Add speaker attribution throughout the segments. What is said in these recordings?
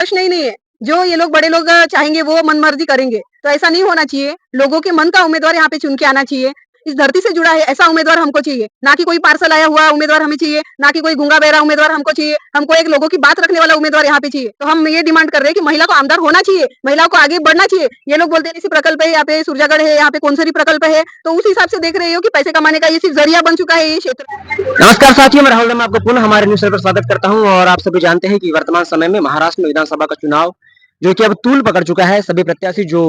Speaker 1: प्रश्न ही नहीं है। जो ये लोग बड़े लोग चाहेंगे वो मनमर्जी करेंगे, तो ऐसा नहीं होना चाहिए। लोगों के मन का उम्मीदवार यहाँ पे चुन के आना चाहिए। इस धरती से जुड़ा है ऐसा उम्मीदवार हमको चाहिए, ना कि कोई पार्सल आया हुआ उम्मीदवार हमें चाहिए, ना कि कोई गूंगा बहरा उम्मीदवार हमको चाहिए। हमको एक लोगों की बात रखने वाला उम्मीदवार यहाँ पे चाहिए। तो हम ये डिमांड कर रहे हैं कि महिला को आमदार होना चाहिए, महिलाओं को आगे बढ़ना चाहिए। ये लोग बोलते हैं इसी प्रकल्प है, यहाँ पे सूरजागढ़ है, यहाँ पे कौनसरी प्रकल्प है, तो उस हिसाब से देख रहे हो कि पैसे कमाने का ये सिर्फ जरिया बन चुका है ये क्षेत्र।
Speaker 2: नमस्कार साथियों, मैं राहुल मैं आपको पुनः हमारे न्यूज चैनल पर स्वागत करता हूं। और आप सभी जानते हैं कि वर्तमान समय में महाराष्ट्र में विधानसभा का चुनाव जो कि अब तूल पकड़ चुका है। सभी प्रत्याशी जो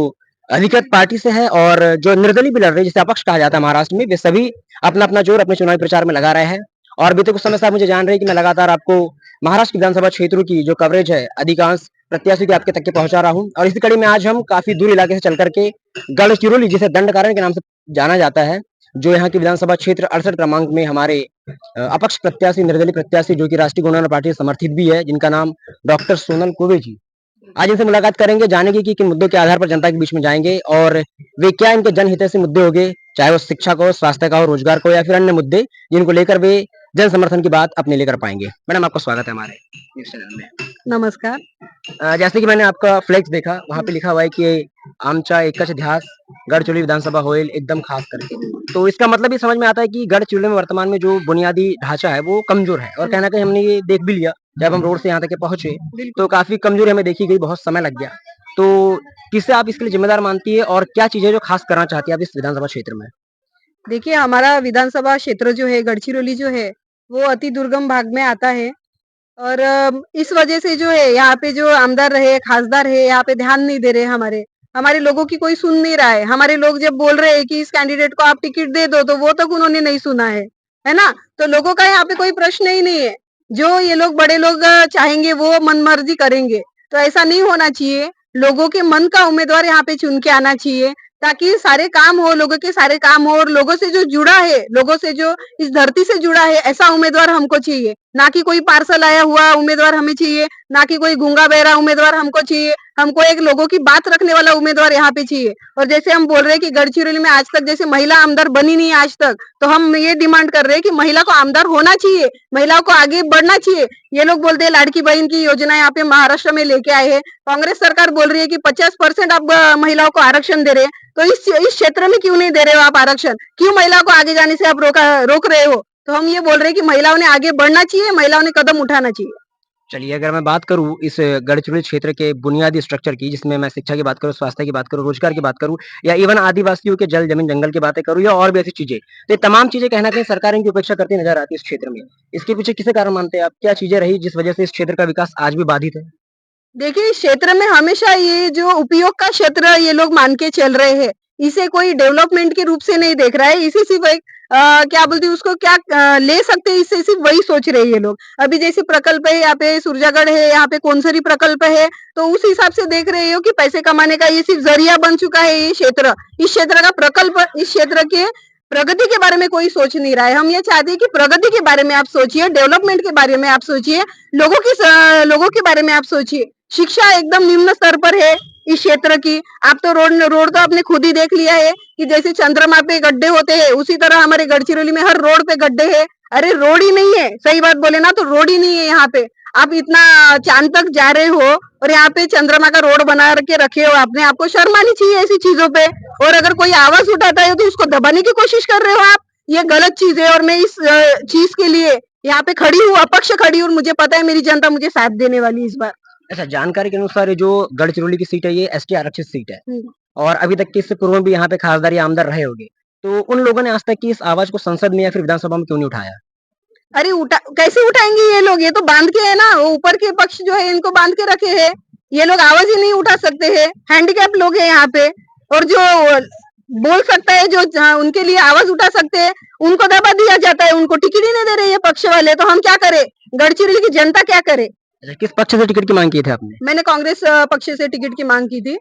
Speaker 2: अधिकृत पार्टी से है और जो निर्दलीय भी लड़ रहे हैं, जिसे अपक्ष कहा जाता है महाराष्ट्र में, वे सभी अपना अपना जोर अपने चुनावी प्रचार में लगा रहे हैं। और बीते कुछ समय से आप मुझे जान रहे हैं कि मैं लगातार आपको महाराष्ट्र विधानसभा क्षेत्रों की जो कवरेज है अधिकांश प्रत्याशी के आपके तक के पहुंचा रहा हूँ। और इसी कड़ी में आज हम काफी दूर इलाके से चल करके गढ़चिरौली, जिसे दंडकारण्य के नाम से जाना जाता है, जो यहाँ की विधानसभा क्षेत्र 68 क्रमांक में हमारे अपक्ष प्रत्याशी, निर्दलीय प्रत्याशी जो कि राष्ट्रीय गणना पार्टी समर्थित भी है, जिनका नाम डॉक्टर सोनल कोवे जी, आज इनसे मुलाकात करेंगे, जानेंगे कि किन मुद्दों के आधार पर जनता के बीच में जाएंगे और वे क्या इनके जनहितैषी मुद्दे होंगे, चाहे वो शिक्षा का हो, स्वास्थ्य का हो, रोजगार को, या फिर अन्य मुद्दे जिनको लेकर वे जन समर्थन की बात अपने लेकर पाएंगे। मैडम, आपका स्वागत है हमारे न्यूज़ चैनल में।
Speaker 1: नमस्कार।
Speaker 2: जैसे कि मैंने आपका फ्लेक्स देखा, वहां पे लिखा हुआ है कि आमचा एकच ध्यास गढ़चिरौली विधानसभा होईल एकदम खास करके। तो इसका मतलब ये समझ में आता है कि गढ़चिरौली में वर्तमान में जो बुनियादी ढांचा है वो कमजोर है, और कहीं ना कहीं हमने ये देख भी लिया जब हम रोड से यहाँ तक के पहुंचे, तो काफी कमजोरी हमें देखी गई, बहुत समय लग गया। तो किसे आप इसके लिए जिम्मेदार मानती है और क्या चीजें जो खास करना चाहती है आप इस विधानसभा क्षेत्र में?
Speaker 1: देखिए, हमारा विधानसभा क्षेत्र जो है गढ़चिरौली जो है वो अति दुर्गम भाग में आता है। और इस वजह से जो है यहाँ पे जो आमदार रहे, खासदार है, यहाँ पे ध्यान नहीं दे रहे हमारे हमारे लोगों की कोई सुन नहीं रहा है। हमारे लोग जब बोल रहे हैं कि इस कैंडिडेट को आप टिकट दे दो, तो वो तक उन्होंने नहीं सुना है ना? तो लोगों का यहाँ पे कोई प्रश्न ही नहीं है। जो ये लोग बड़े लोग चाहेंगे वो मनमर्जी करेंगे, तो ऐसा नहीं होना चाहिए। लोगों के मन का उम्मीदवार यहाँ पे चुन के आना चाहिए, ताकि सारे काम हो, लोगों के सारे काम हो, और लोगों से जो जुड़ा है, लोगों से जो इस धरती से जुड़ा है, ऐसा उम्मीदवार हमको चाहिए। ना कि कोई पार्सल आया हुआ उम्मीदवार हमें चाहिए, ना कि कोई गूंगा बहरा उम्मीदवार हमको चाहिए। हमको एक लोगों की बात रखने वाला उम्मीदवार यहाँ पे चाहिए। और जैसे हम बोल रहे हैं कि गढ़चिरौली में आज तक जैसे महिला आमदार बनी नहीं आज तक, तो हम ये डिमांड कर रहे हैं कि महिला को आमदार होना चाहिए, महिलाओं को आगे बढ़ना चाहिए। ये लोग बोलते हैं लाड़की बहन की योजना यहाँ पे महाराष्ट्र में लेके आए हैं। कांग्रेस सरकार बोल रही है कि 50% आप महिलाओं को आरक्षण दे रहे हैं, तो इस क्षेत्र में क्यों नहीं दे रहे हो आप आरक्षण? क्यों महिलाओं को आगे जाने से आप रोक रहे हो? तो हम ये बोल रहे हैं कि महिलाओं ने आगे बढ़ना चाहिए, महिलाओं ने कदम उठाना चाहिए।
Speaker 2: चलिए, अगर मैं बात करूँ इस गढ़चिरौली क्षेत्र के बुनियादी स्ट्रक्चर की, जिसमें मैं शिक्षा की बात करूँ, स्वास्थ्य की बात करूँ, रोजगार की बात करूँ, या इवन आदिवासियों के जल जमीन जंगल की बातें करूँ, या और भी ऐसी चीजें, तो ये तमाम चीजें कहीं ना कहीं सरकार इनकी उपेक्षा करती नजर आती है इस क्षेत्र में। इसके पीछे किसे कारण मानते हैं आप? क्या चीजें रही जिस वजह से इस क्षेत्र का विकास आज भी बाधित है?
Speaker 1: देखिए, इस क्षेत्र में हमेशा ये जो उपयोग का क्षेत्र ये लोग मान के चल रहे हैं। इसे कोई डेवलपमेंट के रूप से नहीं देख रहा है। इसे सिर्फ एक क्या बोलते हैं उसको, क्या ले सकते हैं इससे, सिर्फ वही सोच रहे हैं ये लोग। अभी जैसे प्रकल्प है यहाँ पे सूरजागढ़ है, यहाँ पे कौनसरी प्रकल्प है, तो उस हिसाब से देख रहे हो कि पैसे कमाने का ये सिर्फ जरिया बन चुका है ये क्षेत्र। इस क्षेत्र का प्रकल्प, इस क्षेत्र के प्रगति के बारे में कोई सोच नहीं रहा है। हम ये चाहते हैं कि प्रगति के बारे में आप सोचिए, डेवलपमेंट के बारे में आप सोचिए, लोगों के बारे में आप सोचिए। शिक्षा एकदम निम्न स्तर पर है इस क्षेत्र की। आप तो रोड रोड तो आपने खुद ही देख लिया है कि जैसे चंद्रमा पे गड्ढे होते हैं, उसी तरह हमारे गढ़चिरौली में हर रोड पे गड्ढे हैं। अरे रोड ही नहीं है, सही बात बोले ना, तो रोड ही नहीं है यहाँ पे। आप इतना चांद तक जा रहे हो और यहाँ पे चंद्रमा का रोड बना के रखे हो आपने। आपको शर्म आनी चाहिए ऐसी चीजों पे। और अगर कोई आवाज उठाता है तो उसको दबाने की कोशिश कर रहे हो आप। ये गलत चीज है, और मैं इस चीज के लिए यहाँ पे खड़ी हूँ, अपक्ष खड़ी हूँ, और मुझे पता है मेरी जनता मुझे साथ देने वाली है इस बार।
Speaker 2: अच्छा, जानकारी के अनुसार ये जो गढ़चिरौली की सीट है, ये एसटी आरक्षित सीट है,
Speaker 1: हम्म।
Speaker 2: और अभी तक के इससे पूर्व में भी यहाँ पे खासदार या आमदार रहे होंगे। तो उन लोगों ने आज तक की इस आवाज को संसद में या फिर विधानसभा में क्यों नहीं उठाया?
Speaker 1: अरे कैसे उठाएंगे ये लोग? ये तो बांध के है ना, वो ऊपर के पक्ष जो है इनको बांध के रखे हैं। ये लोग आवाज ही नहीं उठा सकते हैं। हैंडीकैप लोग हैं यहाँ पे। और जो बोल सकता है, जो उनके लिए आवाज उठा सकते हैं, उनको दबा दिया जाता है। उनको टिकट ही नहीं दे रहे ये पक्ष वाले, तो हम क्या करें? गढ़चिरौली की जनता क्या करे?
Speaker 2: अच्छा, किस पक्ष से टिकट की मांग की थी आपने?
Speaker 1: मैंने कांग्रेस पक्ष से टिकट की मांग की थी।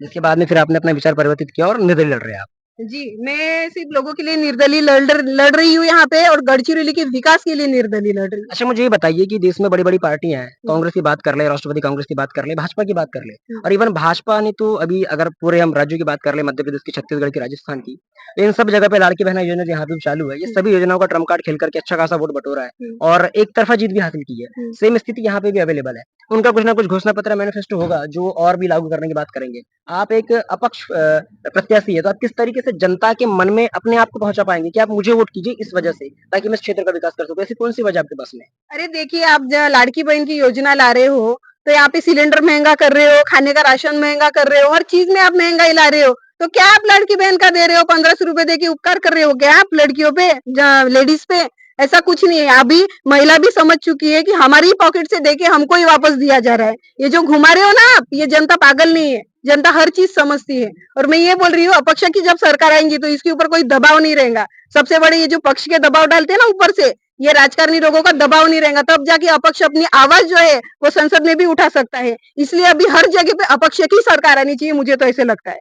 Speaker 2: जिसके बाद में फिर आपने अपना विचार परिवर्तित किया और निर्दलीय लड़ रहे हैं आप।
Speaker 1: जी, मैं सिर्फ लोगों के लिए निर्दलीय लड़ रही हूँ यहाँ पे और गढ़चिरौली के विकास के लिए निर्दलीय लड़ रही हूँ।
Speaker 2: अच्छा मुझे ये बताइए कि देश में बड़ी-बड़ी पार्टियाँ हैं,
Speaker 1: हुँ,
Speaker 2: कांग्रेस की बात कर लें, राष्ट्रवादी कांग्रेस की बात कर लें, भाजपा की बात कर लें
Speaker 1: हुँ,
Speaker 2: और इवन भाजपा ने तो अभी अगर पूरे हम राज्यों की बात कर लें, मध्य प्रदेश की, छत्तीसगढ़ की, राजस्थान की, तो इन सब जगह पे लाड़की बहना योजना यहाँ पे भी चालू है। ये
Speaker 1: हुँ,
Speaker 2: सभी योजनाओं का ट्रम्प कार्ड खेल करके अच्छा खासा वोट बटोरा है
Speaker 1: हुँ,
Speaker 2: और एक तरफा जीत भी हासिल की है।
Speaker 1: हुँ।
Speaker 2: सेम स्थिति यहाँ पे भी अवेलेबल है। उनका कुछ ना कुछ घोषणा पत्र मैनिफेस्टो होगा जो और भी लागू करने की बात करेंगे। आप एक अपक्ष प्रत्याशी है, तो आप किस तरीके से जनता के मन में अपने आप को पहुँचा पाएँगे कि आप मुझे वोट कीजिए इस वजह से, ताकि मैं इस क्षेत्र का विकास कर सकूँ? ऐसी कौन-सी वजह आपके पास में है?
Speaker 1: अरे देखिए, आप लाड़की बहन की योजना ला रहे हो, तो यहाँ पे सिलेंडर महंगा कर रहे हो, खाने का राशन महंगा कर रहे हो, हर चीज में आप महंगाई ला रहे हो। तो क्या आप लड़की बहन का दे रहे हो? 1500 रुपए दे के उपकार कर रहे हो क्या आप लड़कियों पे, लेडीज पे? ऐसा कुछ नहीं है। अभी महिला भी समझ चुकी है कि हमारी पॉकेट से देके हमको ही वापस दिया जा रहा है। ये जो घुमा रहे हो ना आप, ये जनता पागल नहीं है। जनता हर चीज समझती है। और मैं ये बोल रही हूँ, अपक्ष की जब सरकार आएंगी तो इसके ऊपर कोई दबाव नहीं रहेगा। सबसे बड़े ये जो पक्ष के दबाव डालते हैं ना ऊपर से, ये राजकारणी लोगों का दबाव नहीं रहेगा, तब जाके अपक्ष अपनी आवाज जो है वो संसद में भी उठा सकता है। इसलिए अभी हर जगह पे अपक्ष की सरकार आनी चाहिए, मुझे तो ऐसे लगता है।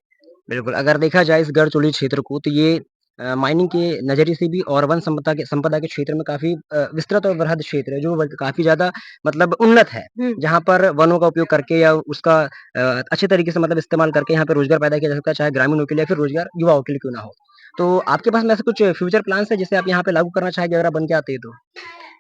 Speaker 2: बिल्कुल, अगर देखा जाए इस गढ़चिरौली क्षेत्र को तो ये माइनिंग के नज़रिए से भी और वन संपदा के क्षेत्र में काफ़ी विस्तृत और वृहद क्षेत्र है जो काफ़ी ज़्यादा मतलब उन्नत है।
Speaker 1: हम्म।
Speaker 2: जहाँ पर वनों का उपयोग करके या उसका अच्छे तरीके से मतलब इस्तेमाल करके यहाँ पे रोज़गार पैदा किया जा सकता है, चाहे ग्रामीणों के लिए या फिर रोज़गार युवाओं के लिए क्यों ना हो। तो आपके पास में ऐसे कुछ फ्यूचर प्लान्स है जिसे आप यहाँ पे लागू करना चाहेंगे अगर आप बन के आते हैं तो?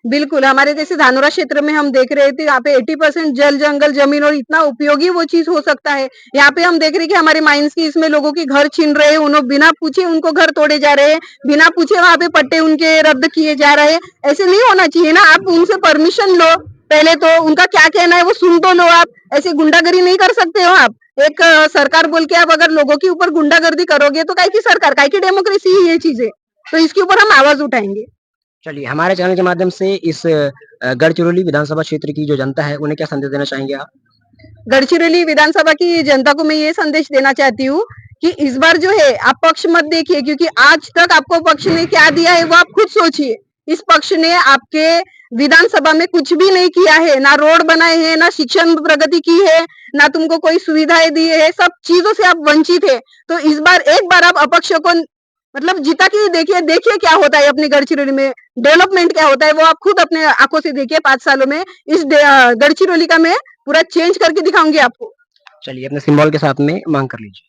Speaker 1: बिल्कुल, हमारे जैसे धानोरा क्षेत्र में हम देख रहे थे, यहाँ पे 80% जल, जंगल, जमीन और इतना उपयोगी वो चीज़ हो सकता है। यहाँ पे हम देख रहे हैं कि हमारे माइंस की इसमें लोगों के घर छीन रहे हैं, उन्हों बिना पूछे उनको घर तोड़े जा रहे हैं, बिना पूछे वहाँ पे पट्टे उनके रद्द किए जा रहे हैं। ऐसे नहीं होना चाहिए ना, आप उनसे परमिशन लो, पहले तो उनका क्या कहना है वो सुन तो लो आप, ऐसे गुंडागर्दी नहीं कर सकते हो आप। एक सरकार बोल के आप अगर लोगों के ऊपर गुंडागर्दी करोगे तो काहे की सरकार, काहे की डेमोक्रेसी है ये चीज़ें। तो इसके ऊपर हम आवाज़ उठाएँगे।
Speaker 2: चलिए, हमारे चैनल के माध्यम से इस गढ़चिरौली विधानसभा क्षेत्र की जो जनता है, उन्हें क्या संदेश देना चाहेंगे आप?
Speaker 1: गढ़चिरौली विधानसभा की जनता को मैं ये संदेश देना चाहती हूँ कि इस बार जो है आप पक्ष मत देखिए, क्योंकि आज तक आपको पक्ष ने क्या दिया है वो आप खुद सोचिए। इस पक्ष ने आपके विधानसभा में कुछ भी नहीं किया है, ना रोड बनाए हैं, ना शिक्षण प्रगति की है, ना तुमको कोई सुविधाएं दी है, सब चीजों से आप वंचित है। तो इस बार एक बार आप अपक्ष को मतलब जिता के देखिए, देखिए क्या होता है अपनी गढ़चिरौली में, डेवलपमेंट क्या होता है वो आप खुद अपने आंखों से देखिए। 5 सालों में इस गढ़चिरौली का मैं पूरा चेंज करके दिखाऊंगी आपको।
Speaker 2: चलिए, अपने सिम्बॉल के साथ में माँग कर लीजिए।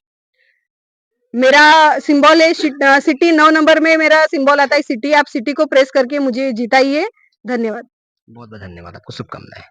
Speaker 1: मेरा सिंबल है सिटी, 9 नंबर में मेरा सिंबल आता है सिटी। आप सिटी को प्रेस करके मुझे जिताइए। धन्यवाद।
Speaker 2: बहुत-बहुत धन्यवाद, आपको शुभकामनाएँ।